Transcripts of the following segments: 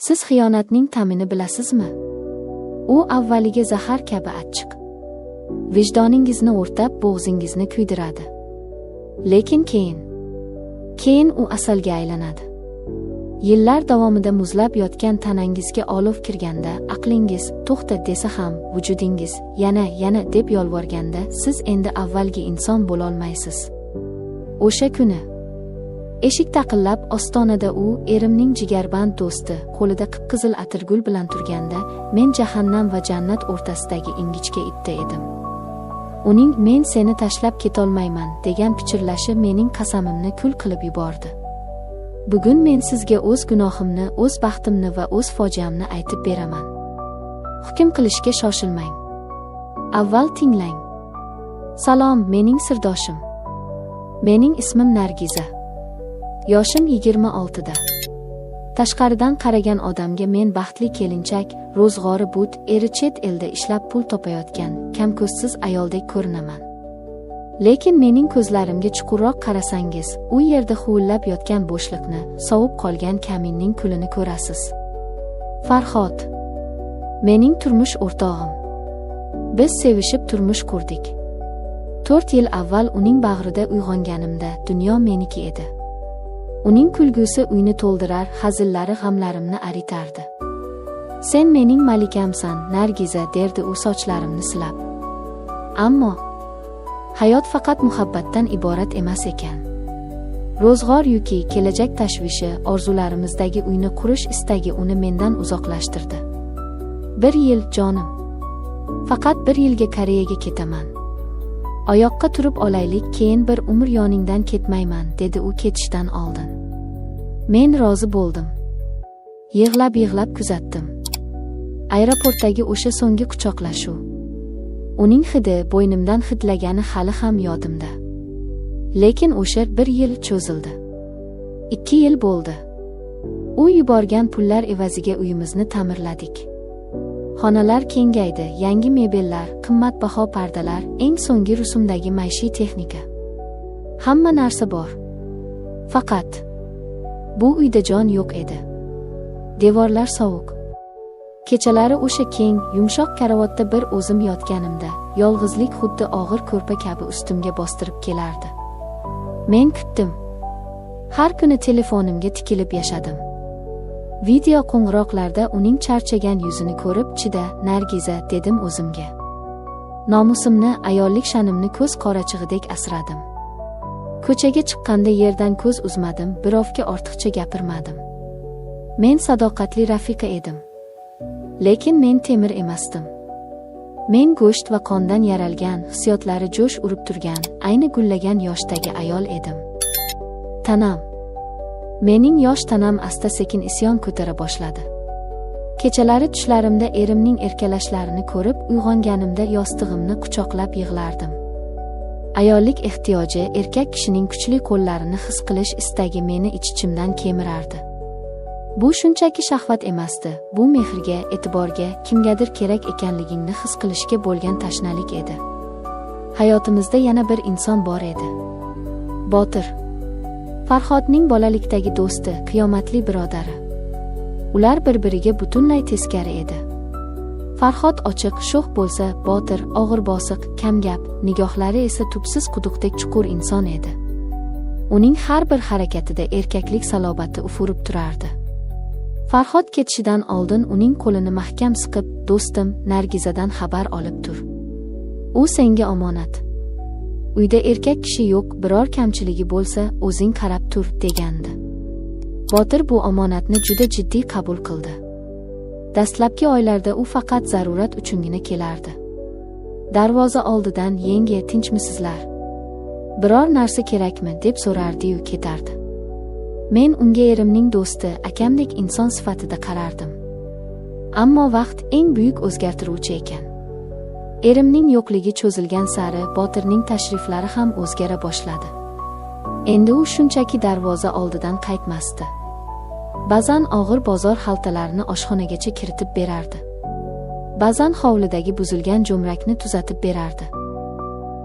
Siz xiyonatning ta'mini bilasizmi? U avvaliga zahar kabi achchiq. Vijdoningizni o'rtab, bo'g'zingizni kuydiradi. Lekin keyin u asalga aylanadi. Yillar davomida muzlab yotgan tanangizga olov kirganda, aqlingiz to'xta desa ham, vujudingiz yana deb yolvorganda, siz endi avvalgi inson bo'la olmaysiz. O'sha kuni eshik taqillab, ostonada u, erimning jigarband do'sti, qo'lida qip-qizil atirgul bilan turganda, men jahannam va jannat o'rtasidagi ingichka itda edim. Uning "men seni tashlab ketolmayman" degan pichirlashi mening qasamimni kul qilib yubordi. Bugun men sizga o'z gunohimni, o'z baxtimni va o'z fojiamni aytib beraman. Hukm qilishga shoshilmang. Avval tinglang. Salom, mening sirdoshim. Mening ismim Nargiza. Yoshim 26 da. Tashqaridan qaragan odamga men baxtli kelinchak, ro'zg'ori but, eri chet elda ishlab pul topayotgan, kamko'zsiz ayoldek ko'rinaman. Lekin mening ko'zlarimga chuqurroq qarasangiz, u yerda huvillab yotgan bo'shliqni, sovib qolgan kaminning kulini ko'rasiz. Farhod mening turmush o'rtog'im. Biz sevishib turmush qurdik. 4 yil avval uning bag'rida uyg'onganimda dunyo meniki edi. Uning kulgusi uyni to'ldirar, hazillari g'amlarimni aritardi. Sen mening malikamsan, Nargiza, derdi u sochlarimni silab. Ammo hayot faqat muhabbatdan iborat emas ekan. Ro'zg'or yuki, kelajak tashvishi, orzularimizdagi uyni qurish istagi uni mendan uzoqlashtirdi. 1 yil jonim. Faqat 1 yilga Koreyaga ketaman. Oyoqqa turib olaylik, keyin bir umr yoningdan ketmayman, dedi u ketishdan oldin. Men rozi bo'ldim. Yig'lab kuzatdim. Aeroportdagi o'sha so'nggi quchoqlashuv. Uning hidi bo'ynimdan hidlagani hali ham yodimda. Lekin o'sha 1 yil cho'zildi. 2 yil bo'ldi. U yuborgan pullar evaziga uyimizni ta'mirladik. Xonalar kengaydi, yangi mebellar, qimmatbaho pardalar, eng so'nggi rusumdagi maishiy texnika. Hamma narsa bor. Faqat bu uyda jon yo'q edi. Devorlar sovuq. Kechalari o'sha keng, yumshoq karavotda bir o'zim yotganimda, yolg'izlik xuddi og'ir ko'rpa kabi ustimga bostirib kelardi. Men kutdim. Har kuni telefonimga tikilib yashadim. Video qo'ng'iroqlarda uning charchagan yuzini ko'rib, "Chida, Nargiza", dedim o'zimga. Nomusimni, ayollik sha'nimni ko'z qorachig'idek asradim. Ko'chaga chiqqanda yerdan ko'z uzmadim, birovga ortiqcha gapirmadim. Men sadoqatli rafiqa edim. Lekin men temir emasdim. Men go'sht va qondan yaralgan, hissiyotlari jo'sh urib turgan, ayni gullagan yoshdagi ayol edim. Tanam. Mening yosh tanam asta-sekin isyon ko'tara boshladi. Kechalari tushlarimda erimning erkalashlarini ko'rib, uyg'onganimda yostig'imni quchoqlab yig'lardim. Ayollik ehtiyoji, erkak kishining kuchli qo'llarini his qilish istagi meni ich-ichimdan kemirardi. Bu shunchaki shahvat emasdi, bu mehrga, e'tiborga, kimgadir kerak ekanligingni his qilishga bo'lgan tashnalik edi. Hayotimizda yana bir inson bor edi. Botir. Farhodning bolalikdagi do'sti, qiyomatli birodari. Ular bir-biriga butunlay teskari edi. Farhod ochiq, sho'x bo'lsa, Botir og'ir bosiq, kamgap, nigohlari esa tubsiz quduqdek chuqur inson edi. Uning har bir harakatida erkaklik salobati ufurib turardi. Farhod ketishidan oldin uning qo'lini mahkam siqib, "Do'stim, Nargizadan xabar olib tur. U senga omonat. Uyda erkak kishi yo'q, biror kamchiligi bo'lsa, o'zing qarab tur", degandi. Botir bu omonatni juda jiddiy qabul qildi. Dastlabki oylarda u faqat zarurat uchungina kelardi. Darvoza oldidan "Yenge, tinchmisizlar? Biror narsa kerakmi?" deb so'rardi-yu ketardi. Men unga erimning do'sti, akamdek inson sifatida qarardim. Ammo vaqt eng buyuk o'zgartiruvchi ekan. Erimning yo'qligi cho'zilgan sari Botirning tashriflari ham o'zgara boshladi. Endi u shunchaki darvoza oldidan qaytmasdi. Ba'zan og'ir bozor xaltalarini oshxonagacha kiritib berardi. Ba'zan hovlidagi buzilgan jo'mrakni tuzatib berardi.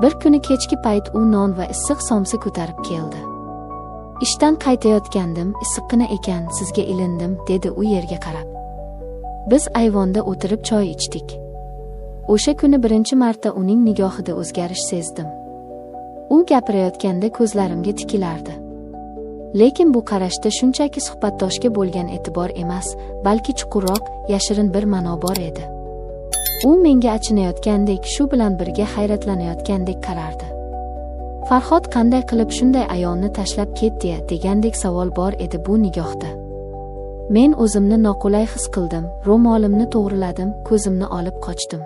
Bir kuni kechki payt u non va issiq somsa ko'tarib keldi. Ishdan qaytayotgandim, issiqqina ekan, sizga ilindim, dedi u yerga qarab. Biz ayvonda o'tirib choy ichdik. O'sha kuni birinchi marta uning nigohida o'zgarish sezdim. U gapirayotganda ko'zlarimga tikilardi. Lekin bu qarashda shunchaki suhbatdoshga bo'lgan e'tibor emas, balki chuqurroq, yashirin bir ma'no bor edi. U menga achinayotgandek, shu bilan birga hayratlanayotgandek qarardi. Farhod qanday qilib shunday ayolni tashlab ketdi degandek savol bor edi bu nigohda. Men o'zimni noqulay his qildim, ro'molimni to'g'riladim, ko'zimni olib qochdim.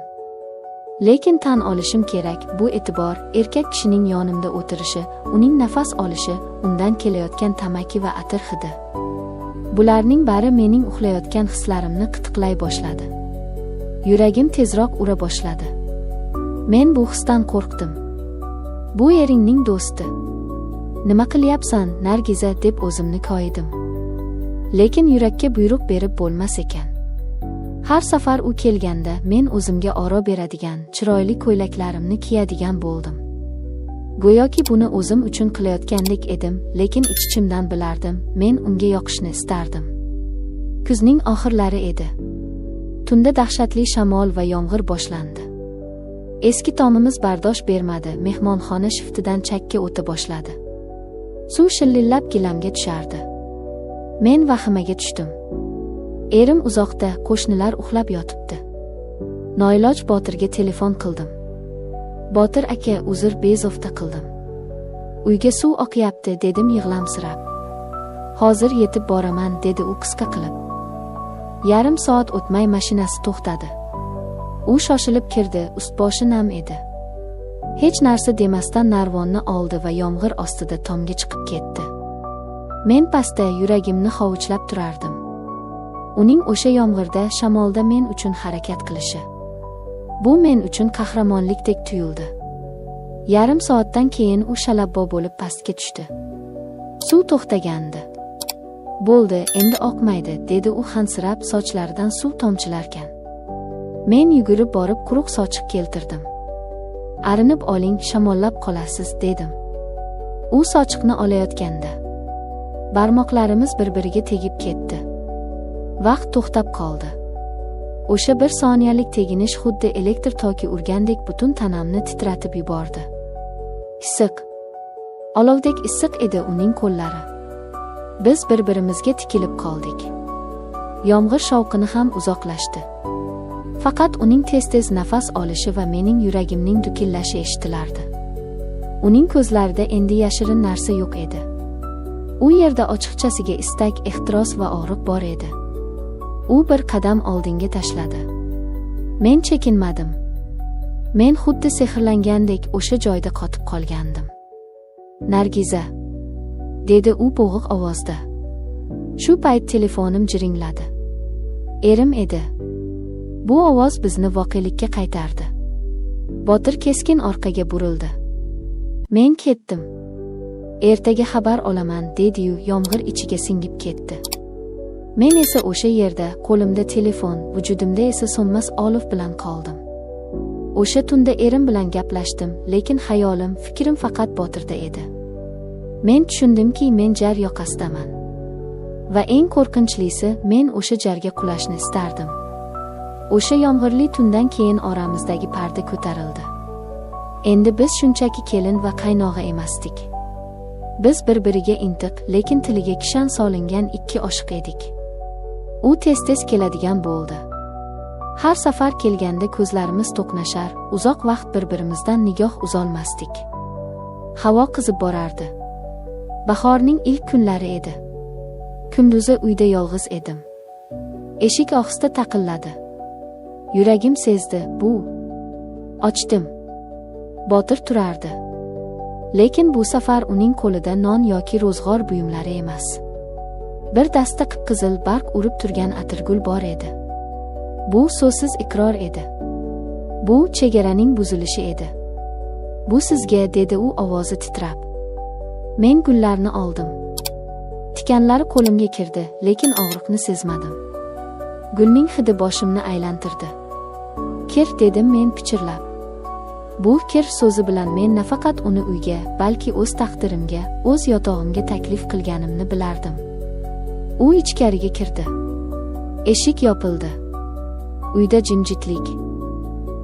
Lekin tan olishim kerak, bu e'tibor, erkak kishining yonimda o'tirishi, uning nafas olishi, undan kelayotgan tamaki va atir hidi. Bularning bari mening uxlayotgan hislarimni qitiqlay boshladi. Yuragim tezroq ura boshladi. Men bu hisdan qo'rqdim. Bu eringning do'sti. Nima qilyapsan, Nargiza, deb o'zimni koyidim. Lekin yurakka buyruq berib bo'lmas ekan. Har safar u kelganda men o'zimga oro beradigan, chiroyli ko'ylaklarimni kiyadigan bo'ldim. Go'yoki buni o'zim uchun qilayotgandek edim, lekin ichimdan bilardim, men unga yoqishni istardim. Kuzning oxirlari edi. Tunda dahshatli shamol va yomg'ir boshlandi. Eski tomimiz bardosh bermadi, mehmonxona shiftidan chakka o'ta boshladi. Suv shillillab gilamga tushardi. Men vahimaga tushdim. Erim uzoqda, qo'shnilar uxlab yotibdi. Noiloj Botirga telefon qildim. Botir aka, uzr, bezovta qildim. Uyga suv oqyapti, dedim yig'lamsirab. Hozir yetib boraman, dedi u qisqa qilib. Yarim soat o'tmay mashinasi to'xtadi. U shoshilib kirdi, ust-boshi nam edi. Hech narsa demasdan narvonni oldi va yomg'ir ostida tomga chiqib ketdi. Men pastda yuragimni hovuchlab turardim. Uning o'sha yomg'irda, shamolda men uchun harakat qilishi. Bu men uchun qahramonlikdek tuyuldi. Yarim soatdan keyin u shalabbo bo'lib pastga tushdi. Suv to'xtagandi. Bo'ldi, endi oqmaydi, dedi u hansirab, sochlaridan suv tomchilarkan. Men yugurib borib quruq sochiq keltirdim. Arinib oling, shamollab qolasiz, dedim. U sochiqni olayotganda barmoqlarimiz bir-biriga tegib ketdi. Vaqt to'xtab qoldi. O'sha bir soniyalik teginish xuddi elektr toki urgandek butun tanamni titratib yubordi. Issiq. Olovdek issiq edi uning qo'llari. Biz bir-birimizga tikilib qoldik. Yomg'ir shovqini ham uzoqlashdi. Faqat uning tez-tez nafas olishi va mening yuragimning dukillashi eshitilardi. Uning ko'zlarida endi yashirin narsa yo'q edi. U yerda ochiqchasiga istak, ehtiros va og'riq bor edi. U bir qadam oldinga tashladi. Men chekinmadim. Men xuddi sehrlangandek o'sha joyda qotib qolgandim. Nargiza, dedi u bo'g'iq ovozda. Shu payt telefonim jiringladi. Erim edi. Bu ovoz bizni voqelikka qaytardi. Botir keskin orqaga burildi. Men ketdim. Ertaga xabar olaman, dedi-yu yomg'ir ichiga singib ketdi. Men esa o'sha yerda, qo'limda telefon, vujudimda esa so'nmas olov bilan qoldim. O'sha tunda erim bilan gaplashdim, lekin xayolim, fikrim faqat Botirda edi. Men tushundimki, men jar yoqasidaman. Va eng qo'rqinchlisi, men o'sha jarga qulashni istardim. O'sha yomg'irli tundan keyin oramizdagi parda ko'tarildi. Endi biz shunchaki kelin va qaynog'a emasdik. Biz bir-biriga intiq, lekin tiliga kishan solingan ikki oshiq edik. U tez-tez keladigan bo'ldi. Har safar kelganda ko'zlarimiz to'qnashar, uzoq vaqt bir-birimizdan nigoh uzolmasdik. Havo qizib borardi. Bahorning ilk kunlari edi. Kunduzi uyda yolg'iz edim. Eshik ohista taqilladi. Yuragim sezdi, bu. Ochdim. Botir turardi. Lekin bu safar uning qo'lida non yoki ro'zg'or buyumlari emas. Bir dasta qip-qizil barq urib turgan atirgul bor edi. Bu so'zsiz iqror edi. Bu chegaraning buzilishi edi. Bu sizga, dedi u ovozi titrab. Men gullarni oldim. Tikanlari qo'limga kirdi, lekin og'riqni sezmadim. Gulning hidi boshimni aylantirdi. Kir, dedim men pichirlab. Bu kir so'zi bilan men nafaqat uni uyga, balki o'z taqdirimga, o'z yotog'imga taklif qilganimni bilardim. U ichkariga kirdi. Eshik yopildi. Uyda jimjitlik.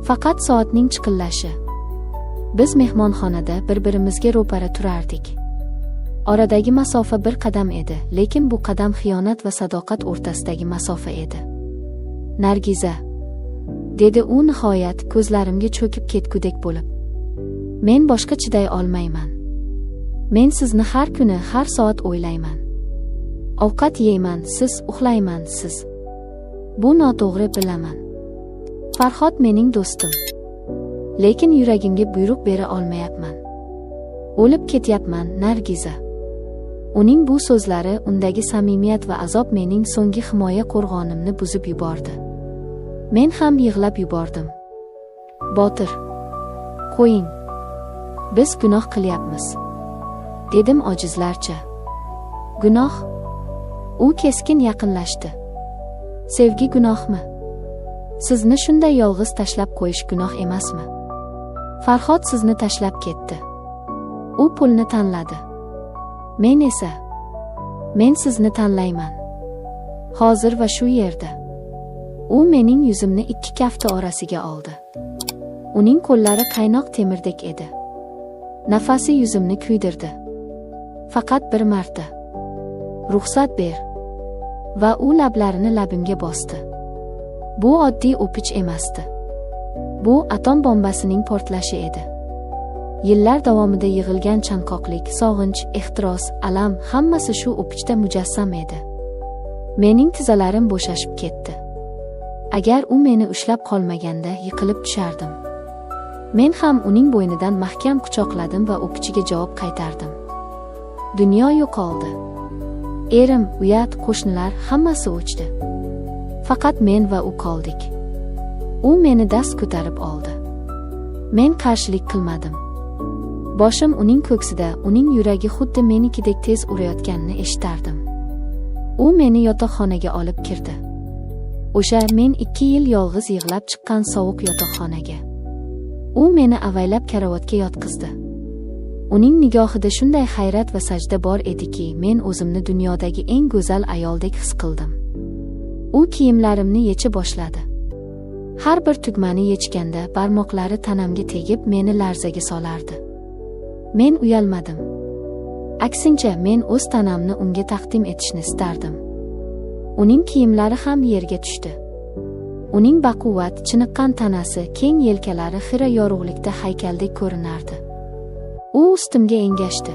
Faqat soatning chiqillashi. Biz mehmonxonada bir-birimizga ro'para turardik. Oradagi masofa bir qadam edi, lekin bu qadam xiyonat va sadoqat o'rtasidagi masofa edi. Nargiza, dedi u nihoyat ko'zlarimga cho'kib ketgudek bo'lib. Men boshqa chiday olmayman. Men sizni har kuni, har soat o'ylayman. Ovqat yeyman, siz uxlayman, siz. Bu noto'g'ri, bilaman. Farhod mening do'stim. Lekin yuragimga buyruq bera olmayapman. O'lib ketyapman, Nargiza. Uning bu so'zlari, undagi samimiyat va azob mening so'nggi himoya qo'rg'onimni buzib yubordi. Men ham yig'lab yubordim. Botir, qo'ying. Biz gunoh qilyapmiz, dedim ojizlarcha. Gunoh? U keskin yaqinlashdi. Sevgi gunohmi? Sizni shunday yolg'iz tashlab qo'yish gunoh emasmi? Farhod sizni tashlab ketdi. U pulni tanladi. Men sizni tanlayman. Hozir va shu yerda. U mening yuzimni ikki kafti orasiga oldi. Uning qo'llari qaynoq temirdek edi. Nafasi yuzimni kuydirdi. Faqat bir marta. Ruxsat ber. Va u lablarini labimga bosdi. Bu oddiy o'pich emasdi. Bu atom bombasining portlashi edi. Yillar davomida yig'ilgan chanqoqlik, sog'inch, ehtiros, alam hammasi shu o'pichda mujassam edi. Mening tizzalarim bo'shashib ketdi. Agar u meni ushlab qolmaganda yiqilib tushardim. Men ham uning bo'ynidan mahkam quchoqladim va o'pichiga javob qaytardim. Dunyo yo'qoldi. Erim, uyat, qo'shnilar hammasi o'chdi. Faqat men va u qoldik. U meni dast ko'tarib oldi. Men qarshilik qilmadim. Boshim uning ko'ksida, uning yuragi xuddi menikidek tez urayotganini eshitardim. U meni yotoqxonaga olib kirdi. O'sha men 2 yil yolg'iz yig'lab chiqqan sovuq yotoqxonaga. U meni avaylab karavotga yotqizdi. Uning nigohida shunday hayrat va sajda bor ediki, men o'zimni dunyodagi eng go'zal ayoldek his qildim. U kiyimlarimni yechib boshladi. Har bir tugmani yechganda barmoqlari tanamga tegib meni larzaga solardi. Men uyalmadim. Aksincha, men o'z tanamni unga taqdim etishni istardim. Uning kiyimlari ham yerga tushdi. Uning baquvvat, chiniqqan tanasi, keng yelkalari xira yorug'likda haykaldek ko'rinardi. U ustimga engashdi.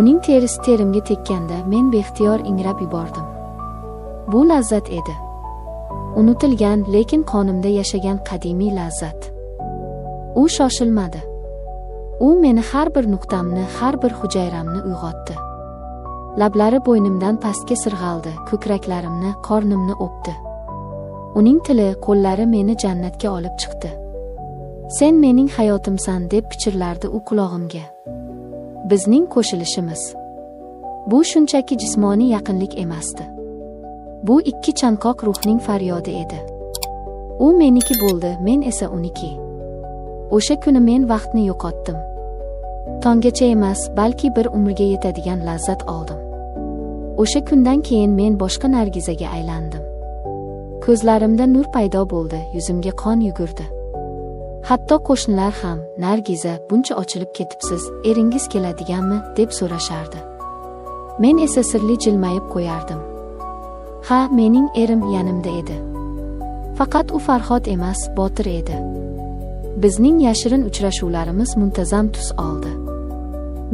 Uning terisi terimga tekkanda men beixtiyor ingrab yubordim. Bu lazzat edi. Unutilgan, lekin qonimda yashagan qadimiy lazzat. U shoshilmadi. U meni har bir nuqtamni, har bir hujayramni uyg'otdi. Lablari bo'ynimdan pastga sirg'aldi, ko'kraklarimni, qornimni o'pdi. Uning tili, qo'llari meni jannatga olib chiqdi. Sen mening hayotimsan, deb pichirlardi u qulog'imga. Bizning qo'shilishimiz. Bu shunchaki jismoniy yaqinlik emasdi. Bu ikki chanqoq ruhning faryodi edi. U meniki bo'ldi, men esa uniki. O'sha kuni men vaqtni yo'qotdim. Tonggacha emas, balki bir umrga yetadigan lazzat oldim. O'sha kundan keyin men boshqa Nargizaga aylandim. Ko'zlarimda nur paydo bo'ldi, yuzimga qon yugurdi. Hatto qo'shnilar ham, Nargiza, buncha ochilib ketibsiz, eringiz keladiganmi, deb so'rashardi. Men esa sirli jilmayib qo'yardim. Ha, mening erim yanimda edi. Faqat u Farhod emas, Botir edi. Bizning yashirin uchrashuvlarimiz muntazam tus oldi.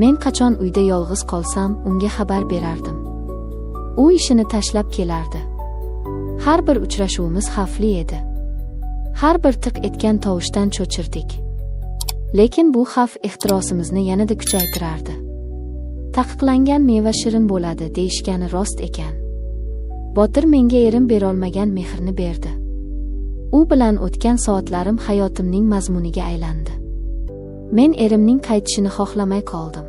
Men qachon uyda yolg'iz qolsam, unga xabar berardim. U ishini tashlab kelardi. Har bir uchrashuvimiz xavfli edi. Har bir tiq etgan tovushdan cho'chirdik. Lekin bu xavf ehtirosimizni yanada kuchaytirardi. Taqiqlangan meva shirin bo'ladi, deyishgani rost ekan. Botir menga erim berolmagan mehrni berdi. U bilan o'tgan soatlarim hayotimning mazmuniga aylandi. Men erimning qaytishini xohlamay qoldim.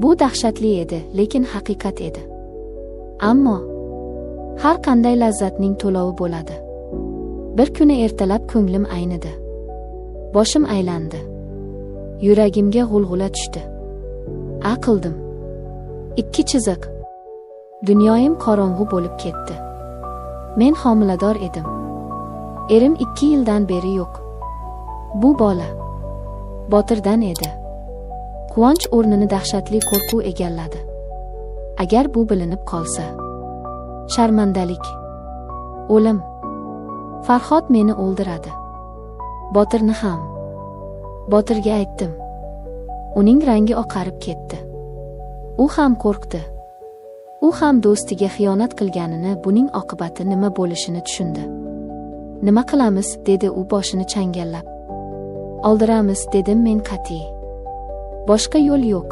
Bu dahshatli edi, lekin haqiqat edi. Ammo har qanday lazzatning to'lovi bo'ladi. Bir kuni ertalab ko'nglim aynidi. Boshim aylandi. Yuragimga g'ulg'ula tushdi. Qildim. 2 chiziq. Dunyoyim qorong'u bo'lib ketdi. Men homilador edim. Erim 2 yildan beri yo'q. Bu bola Botirdan edi. Quvonch o'rnini dahshatli qo'rquv egalladi. Agar bu bilinib qolsa, sharmandalik, o'lim. Farhod meni o'ldiradi. Botirni ham. Botirga aytdim. Uning rangi oqarib ketdi. U ham qo'rqdi. U ham do'stiga xiyonat qilganini, buning oqibati nima bo'lishini tushundi. Nima qilamiz, dedi u boshini changallab. Oldiramiz, dedim men qat'iy. Boshqa yo'l yo'q.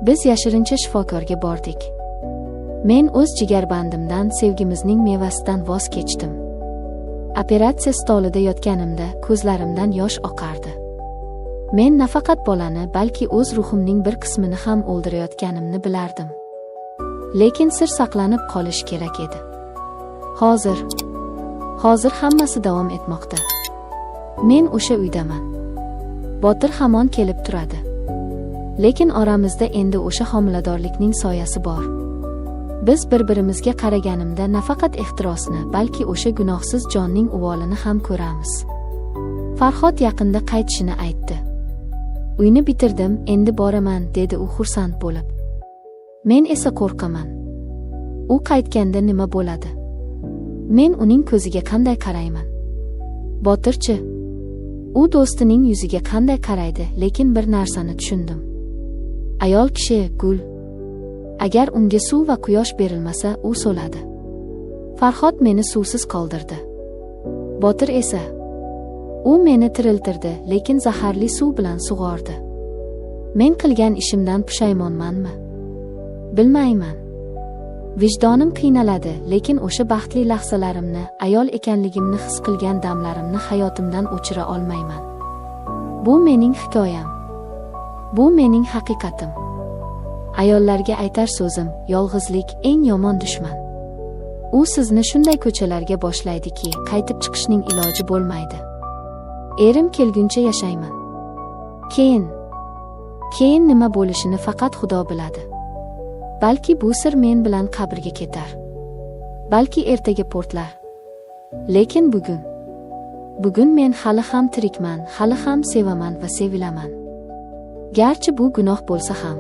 Biz yashirincha shifokorga bordik. Men o'z jigarbandimdan, sevgimizning mevasidan voz kechdim. Operatsiya stolida yotganimda ko'zlarimdan yosh oqardi. Men nafaqat bolani, balki o'z ruhimning bir qismini ham o'ldirayotganimni bilardim. Lekin sir saqlanib qolish kerak edi. Hozir hammasi davom etmoqda. Men o'sha uydaman. Botir hamon kelib turadi. Lekin oramizda endi o'sha homiladorlikning soyasi bor. Biz bir-birimizga qaraganimda nafaqat ehtirosni, balki o'sha gunohsiz jonning uvolini ham ko'ramiz. Farhod yaqinda qaytishini aytdi. Uyni bitirdim, endi boraman, dedi u xursand bo'lib. Men esa qo'rqaman. U qaytganda nima bo'ladi? Men uning ko'ziga qanday qarayman? Botirchi? U do'stining yuziga qanday qaraydi, lekin bir narsani tushundim. Ayol kishi gul. Agar unga suv va quyosh berilmasa, u so'ladi. Farhod meni suvsiz qoldirdi. Botir esa u meni tiriltirdi, lekin zaharli suv bilan sug'ordi. Men qilgan ishimdan pushaymonmanmi? Bilmayman. Vijdonim qiynaladi, lekin o'sha baxtli lahzalarimni, ayol ekanligimni his qilgan damlarimni hayotimdan o'chira olmayman. Bu mening hikoyam. Bu mening haqiqatim. Ayollarga aytar so'zim, yolg'izlik eng yomon dushman. U sizni shunday ko'chalarga boshlaydiki, qaytib chiqishning iloji bo'lmaydi. Erim kelguncha yashayman. Keyin nima bo'lishini faqat Xudo biladi. Balki bu sir men bilan qabrga ketar. Balki ertaga portlar. Lekin bugun men hali ham tirikman, hali ham sevaman va sevilaman. Garchi bu gunoh bo'lsa ham.